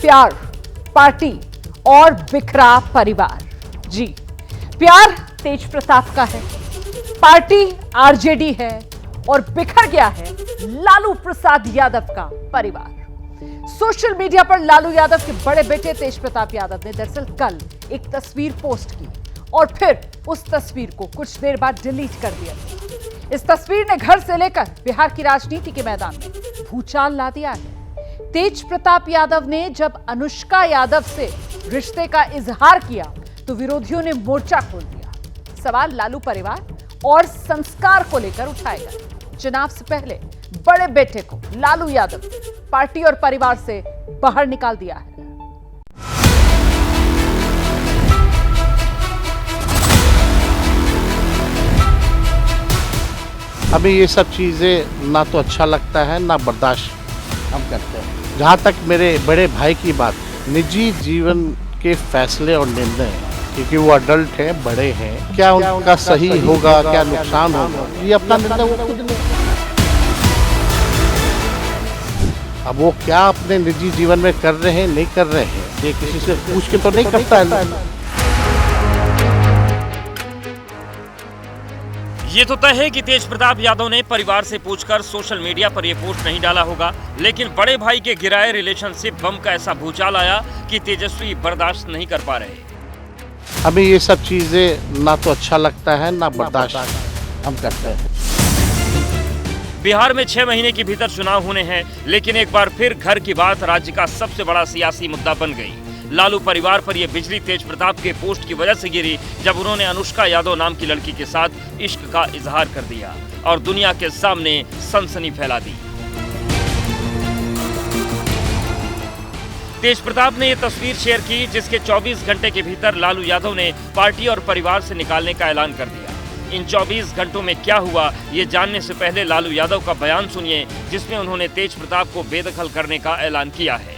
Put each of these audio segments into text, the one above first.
प्यार, पार्टी और बिखरा परिवार। जी, प्यार तेज प्रताप का है, पार्टी आरजेडी है और बिखर गया है लालू प्रसाद यादव का परिवार। सोशल मीडिया पर लालू यादव के बड़े बेटे तेज प्रताप यादव ने दरअसल कल एक तस्वीर पोस्ट की और फिर उस तस्वीर को कुछ देर बाद डिलीट कर दिया। इस तस्वीर ने घर से लेकर बिहार की राजनीति के मैदान में भूचाल ला दिया है। तेज प्रताप यादव ने जब अनुष्का यादव से रिश्ते का इजहार किया तो विरोधियों ने मोर्चा खोल दिया। सवाल लालू परिवार और संस्कार को लेकर उठाए गए। चुनाव से पहले बड़े बेटे को लालू यादव ने पार्टी और परिवार से बाहर निकाल दिया है। हमें ये सब चीज़ें ना तो अच्छा लगता है ना बर्दाश्त हम करते हैं। जहाँ तक मेरे बड़े भाई की बात, निजी जीवन के फैसले और निर्णय, क्योंकि वो अडल्ट हैं, बड़े हैं, क्या उनका सही होगा, क्या नुकसान होगा, ये अपना निर्णय वो खुद ले। अब वो क्या अपने निजी जीवन में कर रहे हैं, नहीं कर रहे हैं, ये किसी से पूछ के तो नहीं करता है। ये तो तय है कि तेज प्रताप यादव ने परिवार से पूछकर सोशल मीडिया पर यह पोस्ट नहीं डाला होगा, लेकिन बड़े भाई के गिराए रिलेशनशिप बम का ऐसा भूचाल आया कि तेजस्वी बर्दाश्त नहीं कर पा रहे। हमें ये सब चीज़ें ना तो अच्छा लगता है ना बर्दाश्त हम करते हैं। बिहार में 6 महीने के भीतर चुनाव होने हैं, लेकिन एक बार फिर घर की बात राज्य का सबसे बड़ा सियासी मुद्दा बन गई। लालू परिवार पर यह बिजली तेज प्रताप के पोस्ट की वजह से गिरी जब उन्होंने अनुष्का यादव नाम की लड़की के साथ इश्क का इजहार कर दिया और दुनिया के सामने सनसनी फैला दी। तेज प्रताप ने यह तस्वीर शेयर की जिसके 24 घंटे के भीतर लालू यादव ने पार्टी और परिवार से निकालने का ऐलान कर दिया। इन 24 घंटों में क्या हुआ ये जानने से पहले लालू यादव का बयान सुनिए, जिसमें उन्होंने तेज प्रताप को बेदखल करने का ऐलान किया है।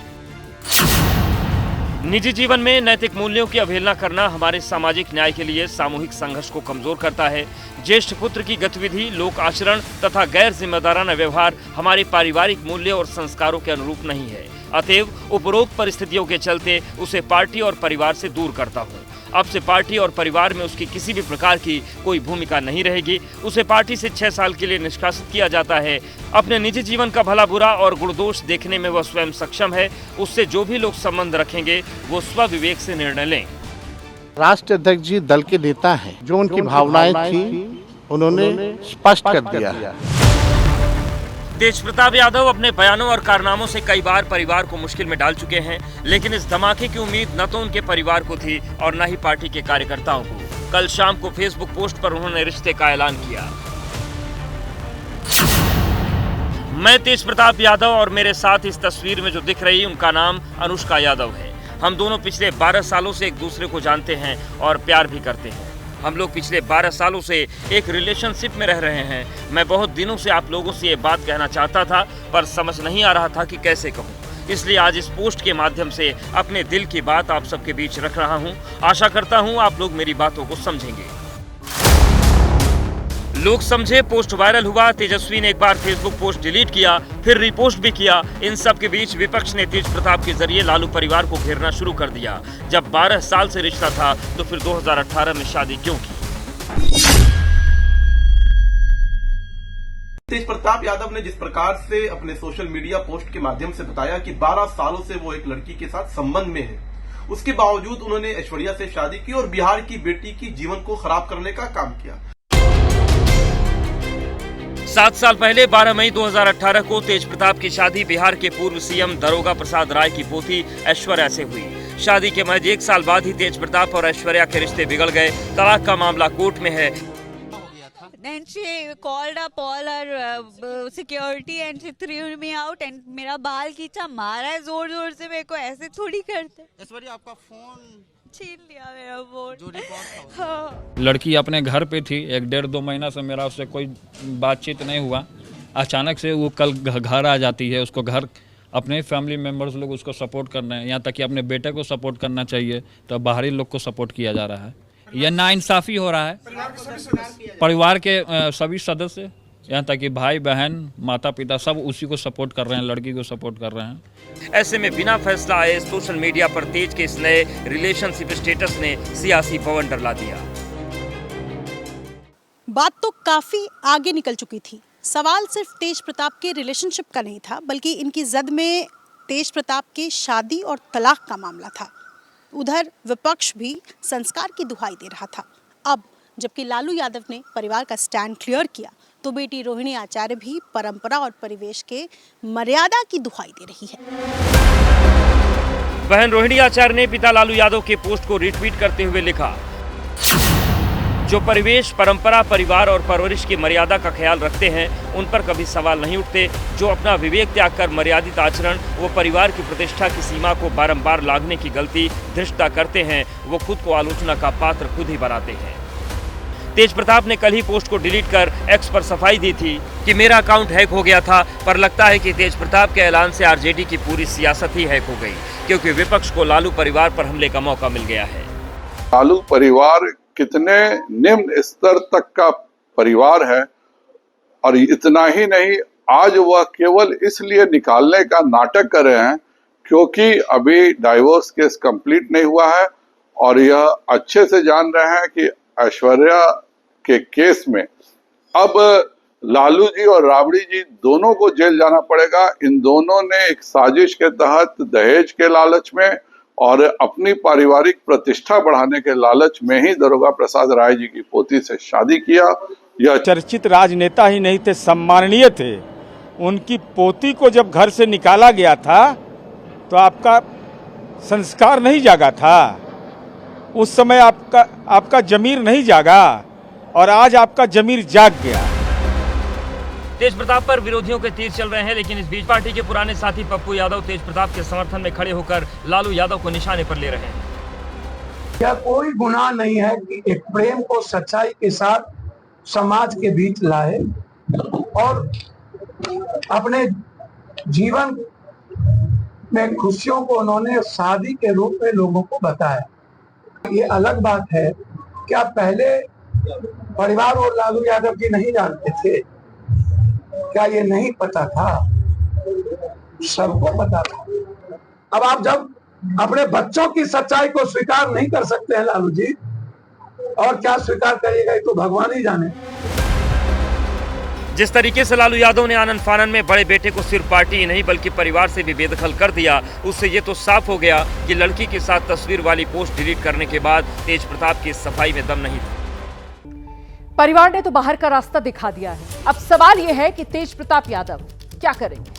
निजी जीवन में नैतिक मूल्यों की अवहेलना करना हमारे सामाजिक न्याय के लिए सामूहिक संघर्ष को कमजोर करता है। ज्येष्ठ पुत्र की गतिविधि, लोक आचरण तथा गैर जिम्मेदाराना व्यवहार हमारे पारिवारिक मूल्य और संस्कारों के अनुरूप नहीं है। अतएव उपरोक्त परिस्थितियों के चलते उसे पार्टी और परिवार से दूर करता हूँ। अब से पार्टी और परिवार में उसकी किसी भी प्रकार की कोई भूमिका नहीं रहेगी। उसे पार्टी से 6 साल के लिए निष्कासित किया जाता है। अपने निजी जीवन का भला बुरा और गुण दोष देखने में वह स्वयं सक्षम है। उससे जो भी लोग संबंध रखेंगे वो स्वविवेक से निर्णय लें। राष्ट्रीय अध्यक्ष जी दल के नेता हैं, जो उनकी भावनाएं थी उन्होंने स्पष्ट कर दिया है। तेज प्रताप यादव अपने बयानों और कारनामों से कई बार परिवार को मुश्किल में डाल चुके हैं, लेकिन इस धमाके की उम्मीद न तो उनके परिवार को थी और न ही पार्टी के कार्यकर्ताओं को। कल शाम को फेसबुक पोस्ट पर उन्होंने रिश्ते का ऐलान किया। मैं तेज प्रताप यादव और मेरे साथ इस तस्वीर में जो दिख रही उनका नाम अनुष्का यादव है। हम दोनों पिछले 12 सालों से एक दूसरे को जानते हैं और प्यार भी करते हैं। हम लोग पिछले 12 सालों से एक रिलेशनशिप में रह रहे हैं। मैं बहुत दिनों से आप लोगों से ये बात कहना चाहता था, पर समझ नहीं आ रहा था कि कैसे कहूँ। इसलिए आज इस पोस्ट के माध्यम से अपने दिल की बात आप सबके बीच रख रहा हूँ। आशा करता हूँ आप लोग मेरी बातों को समझेंगे। लोग समझे, पोस्ट वायरल हुआ। तेजस्वी ने एक बार फेसबुक पोस्ट डिलीट किया, फिर रिपोस्ट भी किया। इन सब के बीच विपक्ष ने तेज प्रताप के जरिए लालू परिवार को घेरना शुरू कर दिया। जब 12 साल से रिश्ता था तो फिर 2018 में शादी क्यों की? तेज प्रताप यादव ने जिस प्रकार से अपने सोशल मीडिया पोस्ट के माध्यम से बताया कि 12 सालों से वो एक लड़की के साथ संबंध में है, उसके बावजूद उन्होंने ऐश्वर्या से शादी की और बिहार की बेटी की जीवन को खराब करने का काम किया। 7 साल पहले 12 मई 2018 को तेज प्रताप की शादी बिहार के पूर्व सीएम दारोगा प्रसाद राय की पोती ऐश्वर्या से हुई। शादी के महज 1 साल बाद ही तेज प्रताप और ऐश्वर्या के रिश्ते बिगड़ गए। तलाक का मामला कोर्ट में है। Then she called up all her security and she threw me out and मेरा बाल खींचा, मारा है जोर जोर से। मेरे को ऐसे थोड़ी करते। ऐश्वर्या आपका फोन छीन लिया मेरा फोन। जो रिकॉर्ड था। हाँ। लड़की अपने घर पे थी, 1-1.5-2 महीना से मेरा उससे कोई बातचीत नहीं हुआ। अचानक से वो कल घर आ जाती है। उसको घर अपने फैमिली मेम्बर्स लोग उसको सपोर्ट कर रहे हैं, यहाँ तक कि अपने बेटे को सपोर्ट करना चाहिए तो बाहरी लोग को सपोर्ट किया जा रहा है। यह नाइंसाफ़ी हो रहा है। परिवार के सभी सदस्य यहाँ तक कि भाई बहन माता पिता सब उसी को सपोर्ट कर रहे हैं, लड़की को सपोर्ट कर रहे हैं। ऐसे में बिना फैसला आए सोशल मीडिया पर तेज के इस नए रिलेशनशिप स्टेटस ने सियासी बवंडर ला दिया। बात तो काफी आगे निकल चुकी थी। सवाल सिर्फ तेज प्रताप के रिलेशनशिप का नहीं था, बल्कि इनकी जद में तेज प्रताप के शादी और तलाक का मामला था। उधर विपक्ष भी संस्कार की दुहाई दे रहा था। अब जबकि लालू यादव ने परिवार का स्टैंड क्लियर किया, तो बेटी रोहिणी आचार्य भी परंपरा और परिवेश के मर्यादा की दुहाई दे रही है। बहन रोहिणी आचार्य ने पिता लालू यादव के पोस्ट को रिट्वीट करते हुए लिखा, जो परिवेश, परंपरा, परिवार और परवरिश की मर्यादा का ख्याल रखते हैं उन पर कभी सवाल नहीं उठते। जो अपना विवेक त्याग कर मर्यादित आचरण व परिवार की प्रतिष्ठा की सीमा को बारंबार लांघने की गलती धृष्टता करते हैं, वो खुद को आलोचना का पात्र खुद ही बनाते हैं। तेज प्रताप ने कल ही पोस्ट को डिलीट कर एक्स पर सफाई दी थी कि मेरा अकाउंट हैक हो गया था, पर लगता है कि तेज प्रताप के ऐलान से आरजेडी की पूरी सियासत ही हैक हो गई, क्योंकि विपक्ष को लालू परिवार पर हमले का मौका मिल गया है। लालू परिवार कितने निम्न स्तर तक का परिवार है, और इतना ही नहीं, आज वह केवल इसलिए निकालने का नाटक कर रहे हैं क्योंकि अभी डाइवोर्स केस कंप्लीट नहीं हुआ है, और यह अच्छे से जान रहे हैं कि ऐश्वर्या के केस में अब लालू जी और राबड़ी जी दोनों को जेल जाना पड़ेगा। इन दोनों ने एक साजिश के तहत दहेज के लालच में और अपनी पारिवारिक प्रतिष्ठा बढ़ाने के लालच में ही दरोगा प्रसाद राय जी की पोती से शादी किया। यह चर्चित राजनेता ही नहीं थे, सम्माननीय थे। उनकी पोती को जब घर से निकाला गया था तो आपका संस्कार नहीं जागा था, उस समय आपका जमीर नहीं जागा, और आज आपका जमीर जाग गया। तेज प्रताप पर विरोधियों के तीर चल रहे हैं, लेकिन इस बीच पार्टी के पुराने साथी पप्पू यादव तेज प्रताप के समर्थन में खड़े होकर लालू यादव को निशाने पर ले रहे हैं। यह कोई गुनाह नहीं है कि एक प्रेम को सच्चाई के साथ समाज के बीच लाए और अपने जीवन में खुशियों को उन्होंने शादी के रूप में लोगों को बताया। ये अलग बात है, क्या पहले परिवार और लालू यादव जी नहीं जानते थे? क्या ये नहीं पता था? सबको पता था। अब आप जब अपने बच्चों की सच्चाई को स्वीकार नहीं कर सकते हैं लालू जी, और क्या स्वीकार करिएगा ये तो भगवान ही जाने। जिस तरीके से लालू यादव ने आनन फानन में बड़े बेटे को सिर्फ पार्टी ही नहीं बल्कि परिवार से भी बेदखल कर दिया, उससे ये तो साफ हो गया कि लड़की के साथ तस्वीर वाली पोस्ट डिलीट करने के बाद तेज प्रताप की सफाई में दम नहीं था। परिवार ने तो बाहर का रास्ता दिखा दिया है। अब सवाल यह है कि तेज प्रताप यादव क्या करेंगे?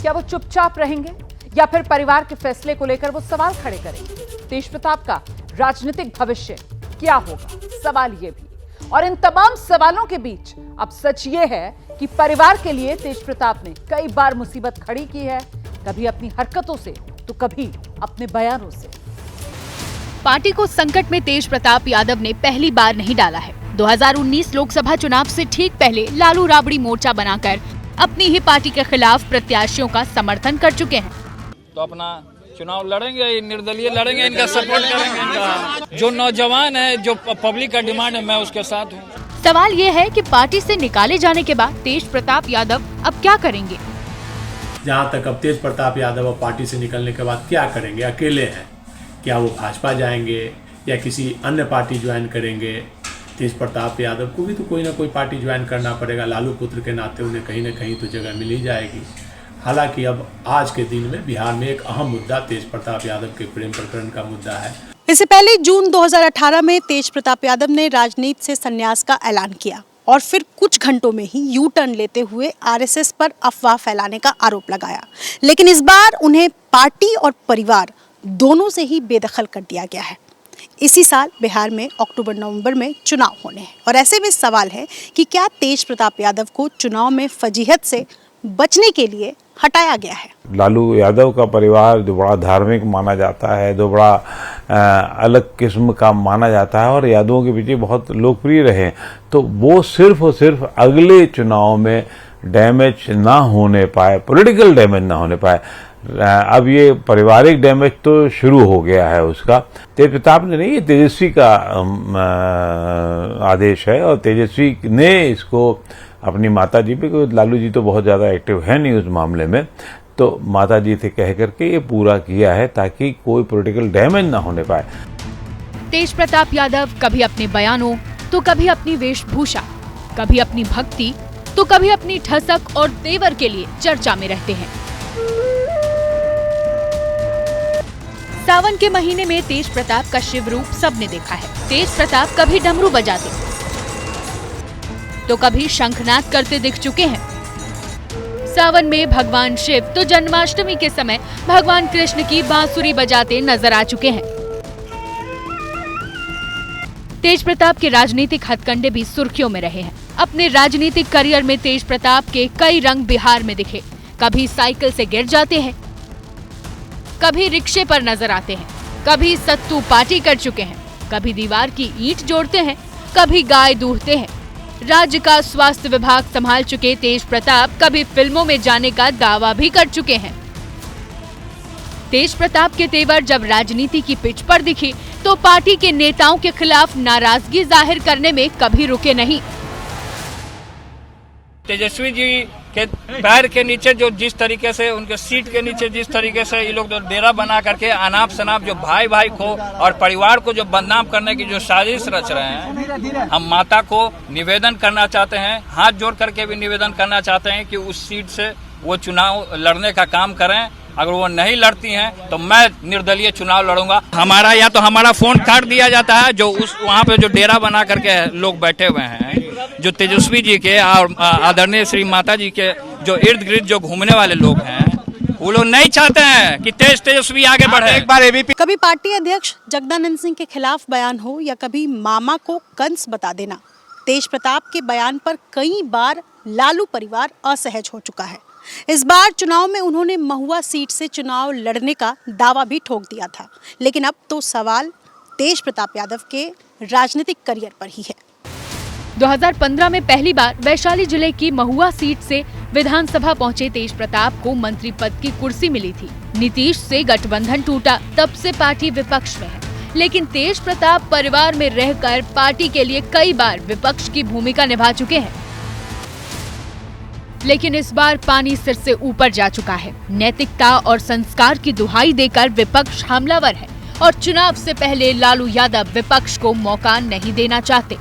क्या वो चुपचाप रहेंगे या फिर परिवार के फैसले को लेकर वो सवाल खड़े करेंगे? तेज प्रताप का राजनीतिक भविष्य क्या होगा? सवाल ये भी। और इन तमाम सवालों के बीच अब सच ये है कि परिवार के लिए तेज प्रताप ने कई बार मुसीबत खड़ी की है, कभी अपनी हरकतों से तो कभी अपने बयानों से। पार्टी को संकट में तेज प्रताप यादव ने पहली बार नहीं डाला है। 2019 लोकसभा चुनाव से ठीक पहले लालू राबड़ी मोर्चा बनाकर अपनी ही पार्टी के खिलाफ प्रत्याशियों का समर्थन कर चुके हैं। तो अपना चुनाव लड़ेंगे, निर्दलीय लड़ेंगे, इनका सपोर्ट करेंगे। इनका जो नौजवान है, जो पब्लिक का डिमांड है, मैं उसके साथ हूँ। सवाल ये है कि पार्टी से निकाले जाने के बाद तेज प्रताप यादव अब क्या करेंगे? जहाँ तक अब तेज प्रताप यादव अब पार्टी से निकलने के बाद क्या करेंगे? अकेले हैं, क्या वो भाजपा जाएंगे या किसी अन्य पार्टी ज्वाइन करेंगे? तेज प्रताप यादव को भी तो कोई ना कोई पार्टी ज्वाइन करना पड़ेगा। लालू पुत्र के नाते उन्हें कहीं ना कहीं तो जगह मिल ही जाएगी। हालांकि अब आज के दिन में बिहार में एक अहम मुद्दा तेज प्रताप यादव के प्रेम प्रकरण का मुद्दा है। इससे पहले जून 2018 में तेज प्रताप यादव ने राजनीति से संन्यास का ऐलान किया और फिर कुछ घंटों में ही यू टर्न लेते हुए आरएसएस पर अफवाह फैलाने का आरोप लगाया। लेकिन इस बार उन्हें पार्टी और परिवार दोनों से ही बेदखल कर दिया गया है। इसी साल बिहार में अक्टूबर-नवंबर में चुनाव होने हैं और ऐसे में सवाल है कि क्या तेज प्रताप यादव को चुनाव में फजीहत से बचने के लिए हटाया गया है? लालू यादव का परिवार जो बड़ा धार्मिक माना जाता है, जो बड़ा अलग किस्म का माना जाता है और यादवों के पीछे बहुत लोकप्रिय रहे, तो वो सिर्फ और सिर्फ अगले चुनाव में डैमेज ना होने पाए, पॉलिटिकल डैमेज ना होने पाए, अब ये पारिवारिक डैमेज तो शुरू हो गया है उसका। तेज प्रताप ने नहीं, ये तेजस्वी का आदेश है और तेजस्वी ने इसको अपनी माता जी पे, क्योंकि लालू जी तो बहुत ज़्यादा एक्टिव है नहीं उस मामले में, तो माता जी से कह करके ये पूरा किया है ताकि कोई पॉलिटिकल डैमेज ना होने पाए। तेज प्रताप यादव कभी अपने बयानों तो कभी अपनी वेशभूषा, कभी अपनी भक्ति तो कभी अपनी ठसक और तेवर के लिए चर्चा में रहते हैं। सावन के महीने में तेज प्रताप का शिव रूप सबने देखा है। तेज प्रताप कभी डमरू बजाते तो कभी शंखनाद करते दिख चुके हैं। सावन में भगवान शिव तो जन्माष्टमी के समय भगवान कृष्ण की बांसुरी बजाते नजर आ चुके हैं। तेज प्रताप के राजनीतिक हथकंडे भी सुर्खियों में रहे हैं। अपने राजनीतिक करियर में तेज प्रताप के कई रंग बिहार में दिखे। कभी साइकिल से गिर जाते हैं, कभी रिक्शे पर नजर आते हैं, कभी सत्तू पार्टी कर चुके हैं, कभी दीवार की ईंट जोड़ते हैं, कभी गाय दूहते हैं। राज्य का स्वास्थ्य विभाग संभाल चुके तेज प्रताप कभी फिल्मों में जाने का दावा भी कर चुके हैं। तेज प्रताप के तेवर जब राजनीति की पिच पर दिखे तो पार्टी के नेताओं के खिलाफ नाराजगी जाहिर करने में कभी रुके नहीं। तेजस्वी जी के पैर के नीचे जो जिस तरीके से, उनके सीट के नीचे जिस तरीके से ये लोग जो डेरा बना करके अनाप शनाप जो भाई भाई को और परिवार को जो बदनाम करने की जो साजिश रच रहे हैं, हम माता को निवेदन करना चाहते हैं, हाथ जोड़ करके भी निवेदन करना चाहते हैं कि उस सीट से वो चुनाव लड़ने का काम करें। अगर वो नहीं लड़ती हैं तो मैं निर्दलीय चुनाव लड़ूंगा। हमारा या तो हमारा फोन काट दिया जाता है, जो उस वहाँ पे जो डेरा बना करके लोग बैठे हुए हैं, जो तेजस्वी जी के और आदरणीय श्री माता जी के जो इर्द गिर्द जो घूमने वाले लोग हैं, वो लोग नहीं चाहते हैं कि तेजस्वी आगे बढ़े। एक बार एबीपी कभी पार्टी अध्यक्ष जगदानंद सिंह के खिलाफ बयान हो या कभी मामा को कंस बता देना, तेज प्रताप के बयान पर कई बार लालू परिवार असहज हो चुका है। इस बार चुनाव में उन्होंने महुआ सीट से चुनाव लड़ने का दावा भी ठोक दिया था, लेकिन अब तो सवाल तेज प्रताप यादव के राजनीतिक करियर पर ही है। 2015 में पहली बार वैशाली जिले की महुआ सीट से विधानसभा पहुंचे तेज प्रताप को मंत्री पद की कुर्सी मिली थी। नीतीश से गठबंधन टूटा, तब से पार्टी विपक्ष में है, लेकिन तेज प्रताप परिवार में रहकर पार्टी के लिए कई बार विपक्ष की भूमिका निभा चुके हैं। लेकिन इस बार पानी सिर से ऊपर जा चुका है। नैतिकता और संस्कार की दुहाई देकर विपक्ष हमलावर है और चुनाव से पहले लालू यादव विपक्ष को मौका नहीं देना चाहते।